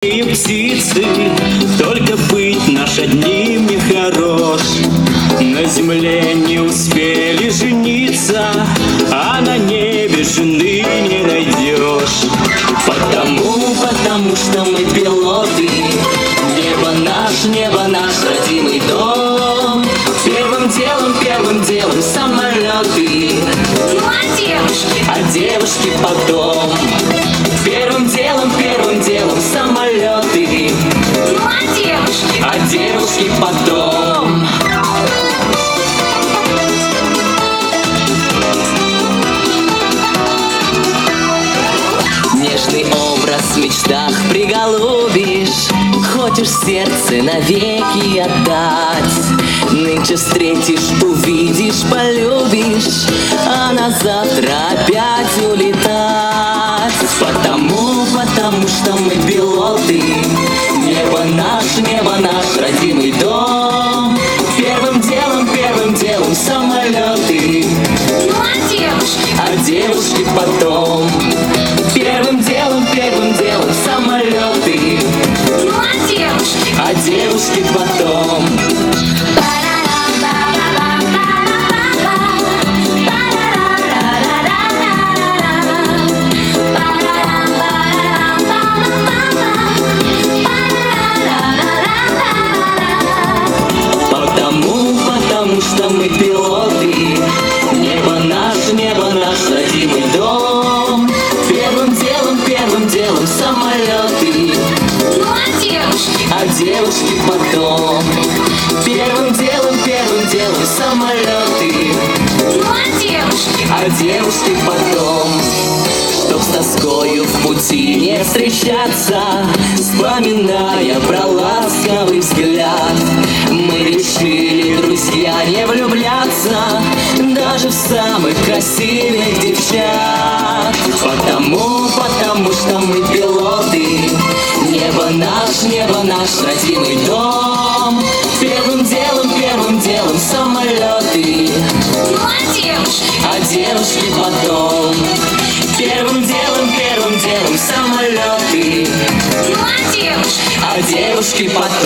И птицы, только быть наш одним не хорош. На земле не успели жениться, а на небе жены не найдешь. Потому что мы пилоты. Небо наш родимый дом. Первым делом самолеты. А девушки потом. Первым делом самолеты. А девушки потом. Нежный образ в мечтах приголубишь, хочешь сердце навеки отдать. Нынче встретишь, увидишь, полюбишь, а на завтра опять улетать. Потому что мы пилоты. Небо наш родимый дом. Первым делом самолеты. А девушки потом. Первым делом самолеты. А девушки потом. Потому что мы пилоты. Небо наш родимый дом. Первым делом самолеты. А девушки потом. Первым делом самолеты. А девушки потом. Чтоб с тоскою в пути не встречаться, вспоминая про ласковый взгляд, мы решили, друзья, не влюбляться даже в самых красивых девчат. Потому что мы пилоты. Небо наш родимый дом. Первым делом самолеты. А девушки потом. Первым делом самолеты. А девушки потом.